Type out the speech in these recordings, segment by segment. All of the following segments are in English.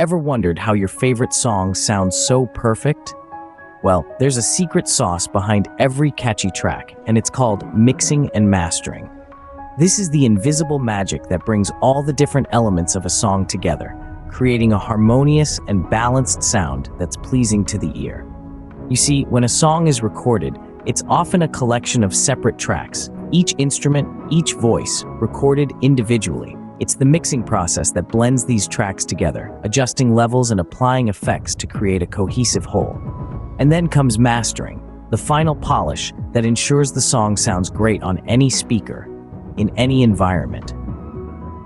Ever wondered how your favorite song sounds so perfect? Well, there's a secret sauce behind every catchy track, and it's called mixing and mastering. This is the invisible magic that brings all the different elements of a song together, creating a harmonious and balanced sound that's pleasing to the ear. You see, when a song is recorded, it's often a collection of separate tracks, each instrument, each voice, recorded individually. It's the mixing process that blends these tracks together, adjusting levels and applying effects to create a cohesive whole. And then comes mastering, the final polish that ensures the song sounds great on any speaker, in any environment.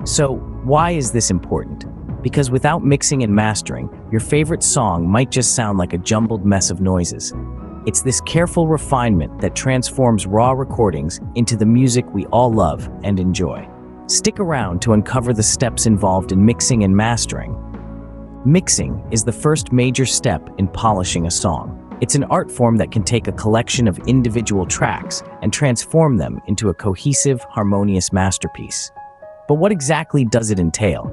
So, why is this important? Because without mixing and mastering, your favorite song might just sound like a jumbled mess of noises. It's this careful refinement that transforms raw recordings into the music we all love and enjoy. Stick around to uncover the steps involved in mixing and mastering. Mixing is the first major step in polishing a song. It's an art form that can take a collection of individual tracks and transform them into a cohesive, harmonious masterpiece. But what exactly does it entail?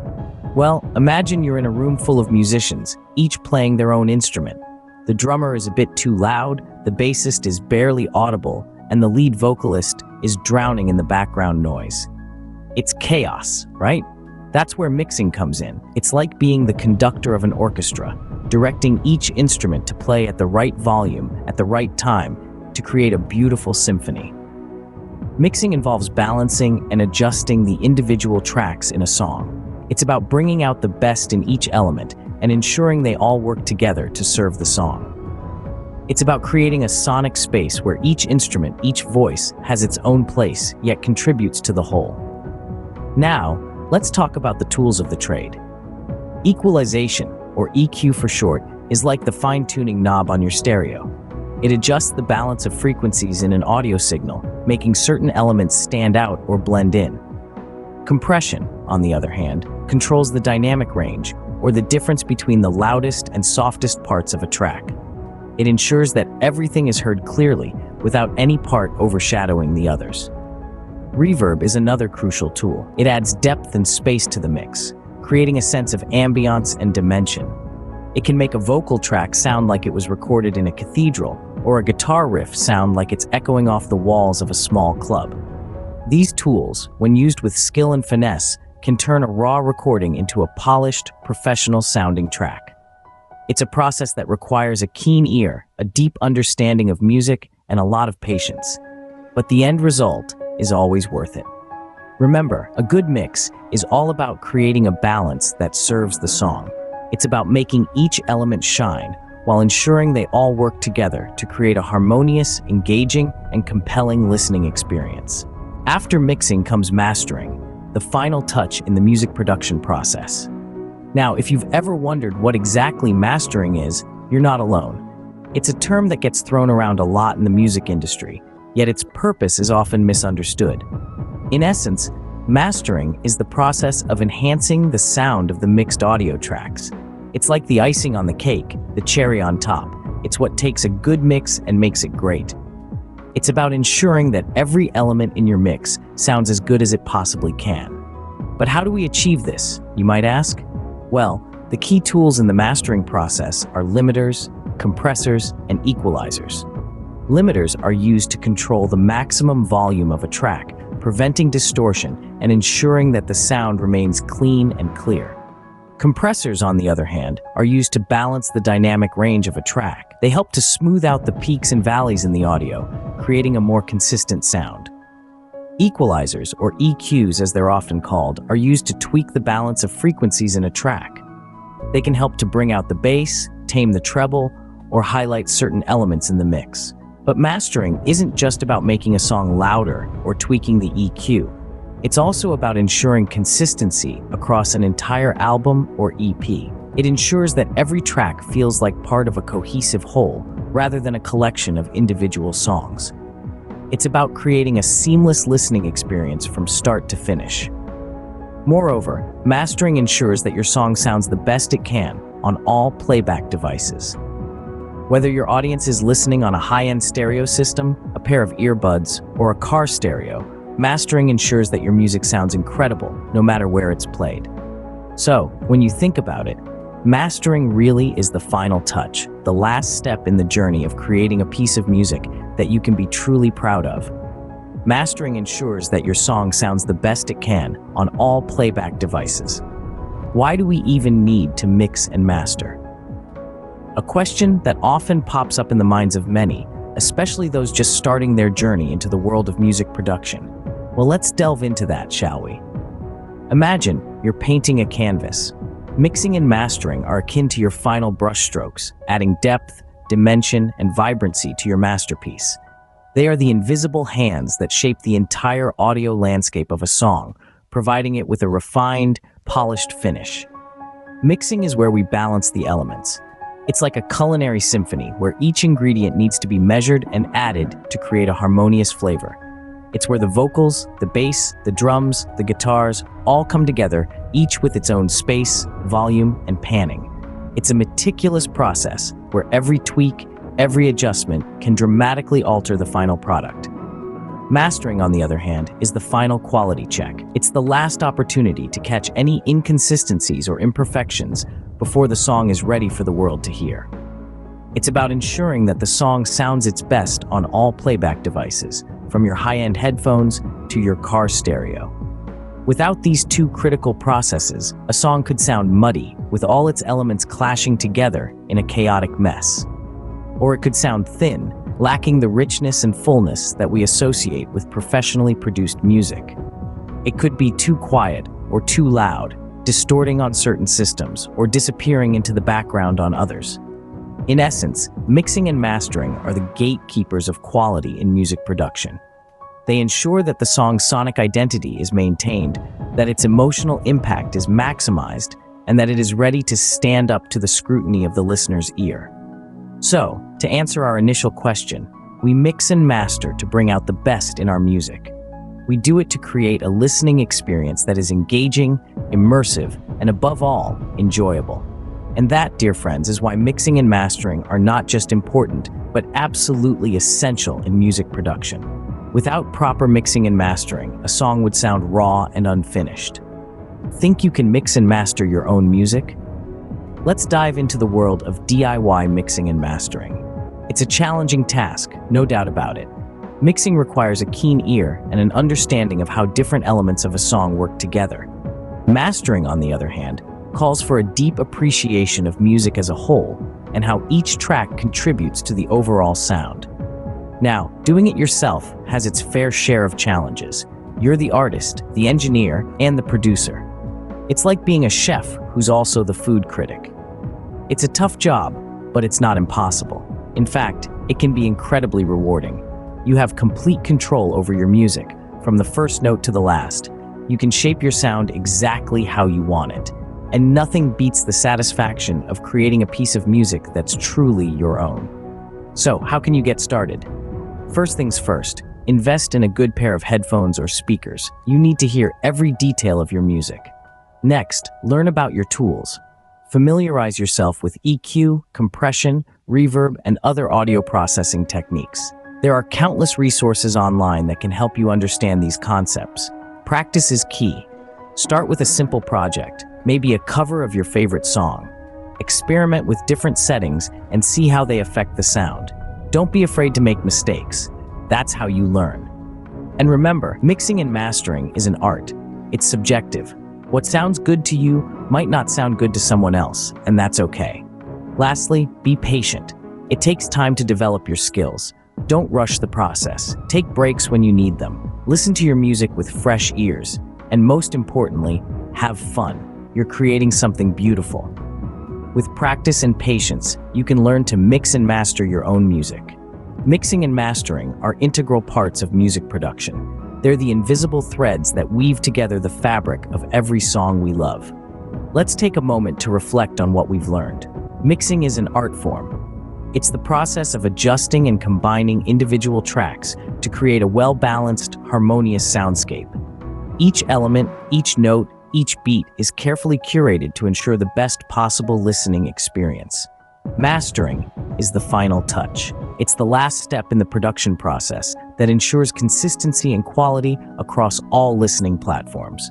Well, imagine you're in a room full of musicians, each playing their own instrument. The drummer is a bit too loud, the bassist is barely audible, and the lead vocalist is drowning in the background noise. It's chaos, right? That's where mixing comes in. It's like being the conductor of an orchestra, directing each instrument to play at the right volume, at the right time, to create a beautiful symphony. Mixing involves balancing and adjusting the individual tracks in a song. It's about bringing out the best in each element and ensuring they all work together to serve the song. It's about creating a sonic space where each instrument, each voice, has its own place, yet contributes to the whole. Now, let's talk about the tools of the trade. Equalization, or EQ for short, is like the fine-tuning knob on your stereo. It adjusts the balance of frequencies in an audio signal, making certain elements stand out or blend in. Compression, on the other hand, controls the dynamic range, or the difference between the loudest and softest parts of a track. It ensures that everything is heard clearly, without any part overshadowing the others. Reverb is another crucial tool. It adds depth and space to the mix, creating a sense of ambiance and dimension. It can make a vocal track sound like it was recorded in a cathedral, or a guitar riff sound like it's echoing off the walls of a small club. These tools, when used with skill and finesse, can turn a raw recording into a polished, professional-sounding track. It's a process that requires a keen ear, a deep understanding of music, and a lot of patience. But the end result is always worth it. Remember, a good mix is all about creating a balance that serves the song. It's about making each element shine while ensuring they all work together to create a harmonious, engaging, and compelling listening experience. After mixing comes mastering, the final touch in the music production process. Now, if you've ever wondered what exactly mastering is, you're not alone. It's a term that gets thrown around a lot in the music industry, yet its purpose is often misunderstood. In essence, mastering is the process of enhancing the sound of the mixed audio tracks. It's like the icing on the cake, the cherry on top. It's what takes a good mix and makes it great. It's about ensuring that every element in your mix sounds as good as it possibly can. But how do we achieve this, you might ask? Well, the key tools in the mastering process are limiters, compressors, and equalizers. Limiters are used to control the maximum volume of a track, preventing distortion and ensuring that the sound remains clean and clear. Compressors, on the other hand, are used to balance the dynamic range of a track. They help to smooth out the peaks and valleys in the audio, creating a more consistent sound. Equalizers, or EQs as they're often called, are used to tweak the balance of frequencies in a track. They can help to bring out the bass, tame the treble, or highlight certain elements in the mix. But mastering isn't just about making a song louder or tweaking the EQ. It's also about ensuring consistency across an entire album or EP. It ensures that every track feels like part of a cohesive whole, rather than a collection of individual songs. It's about creating a seamless listening experience from start to finish. Moreover, mastering ensures that your song sounds the best it can on all playback devices. Whether your audience is listening on a high-end stereo system, a pair of earbuds, or a car stereo, mastering ensures that your music sounds incredible no matter where it's played. So, when you think about it, Mastering really is the final touch, the last step in the journey of creating a piece of music that you can be truly proud of. Mastering ensures that your song sounds the best it can on all playback devices. Why do we even need to mix and master? A question that often pops up in the minds of many, especially those just starting their journey into the world of music production. Well, let's delve into that, shall we? Imagine you're painting a canvas. Mixing and mastering are akin to your final brushstrokes, adding depth, dimension, and vibrancy to your masterpiece. They are the invisible hands that shape the entire audio landscape of a song, providing it with a refined, polished finish. Mixing is where we balance the elements. It's like a culinary symphony where each ingredient needs to be measured and added to create a harmonious flavor. It's where the vocals, the bass, the drums, the guitars all come together, each with its own space, volume, and panning. It's a meticulous process where every tweak, every adjustment can dramatically alter the final product. Mastering, on the other hand, is the final quality check. It's the last opportunity to catch any inconsistencies or imperfections before the song is ready for the world to hear. It's about ensuring that the song sounds its best on all playback devices, from your high-end headphones to your car stereo. Without these two critical processes, a song could sound muddy, with all its elements clashing together in a chaotic mess. Or it could sound thin, lacking the richness and fullness that we associate with professionally produced music. It could be too quiet or too loud, distorting on certain systems or disappearing into the background on others. In essence, mixing and mastering are the gatekeepers of quality in music production. They ensure that the song's sonic identity is maintained, that its emotional impact is maximized, and that it is ready to stand up to the scrutiny of the listener's ear. So, to answer our initial question, we mix and master to bring out the best in our music. We do it to create a listening experience that is engaging, immersive, and above all, enjoyable. And that, dear friends, is why mixing and mastering are not just important, but absolutely essential in music production. Without proper mixing and mastering, a song would sound raw and unfinished. Think you can mix and master your own music? Let's dive into the world of DIY mixing and mastering. It's a challenging task, no doubt about it. Mixing requires a keen ear and an understanding of how different elements of a song work together. Mastering, on the other hand, calls for a deep appreciation of music as a whole and how each track contributes to the overall sound. Now, doing it yourself has its fair share of challenges. You're the artist, the engineer, and the producer. It's like being a chef who's also the food critic. It's a tough job, but it's not impossible. In fact, it can be incredibly rewarding. You have complete control over your music, from the first note to the last. You can shape your sound exactly how you want it. And nothing beats the satisfaction of creating a piece of music that's truly your own. So, how can you get started? First things first, invest in a good pair of headphones or speakers. You need to hear every detail of your music. Next, learn about your tools. Familiarize yourself with EQ, compression, reverb, and other audio processing techniques. There are countless resources online that can help you understand these concepts. Practice is key. Start with a simple project, maybe a cover of your favorite song. Experiment with different settings and see how they affect the sound. Don't be afraid to make mistakes. That's how you learn. And remember, mixing and mastering is an art. It's subjective. What sounds good to you might not sound good to someone else, and that's okay. Lastly, be patient. It takes time to develop your skills. Don't rush the process. Take breaks when you need them. Listen to your music with fresh ears. And most importantly, have fun. You're creating something beautiful. With practice and patience, you can learn to mix and master your own music. Mixing and mastering are integral parts of music production. They're the invisible threads that weave together the fabric of every song we love. Let's take a moment to reflect on what we've learned. Mixing is an art form. It's the process of adjusting and combining individual tracks to create a well-balanced, harmonious soundscape. Each element, each note, each beat is carefully curated to ensure the best possible listening experience. Mastering is the final touch. It's the last step in the production process that ensures consistency and quality across all listening platforms.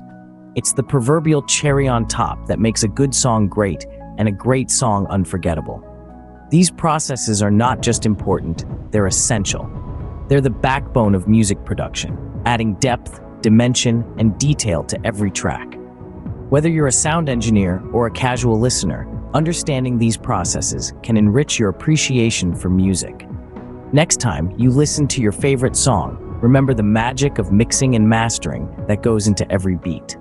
It's the proverbial cherry on top that makes a good song great and a great song unforgettable. These processes are not just important, they're essential. They're the backbone of music production, adding depth, dimension, and detail to every track. Whether you're a sound engineer or a casual listener, understanding these processes can enrich your appreciation for music. Next time you listen to your favorite song, remember the magic of mixing and mastering that goes into every beat.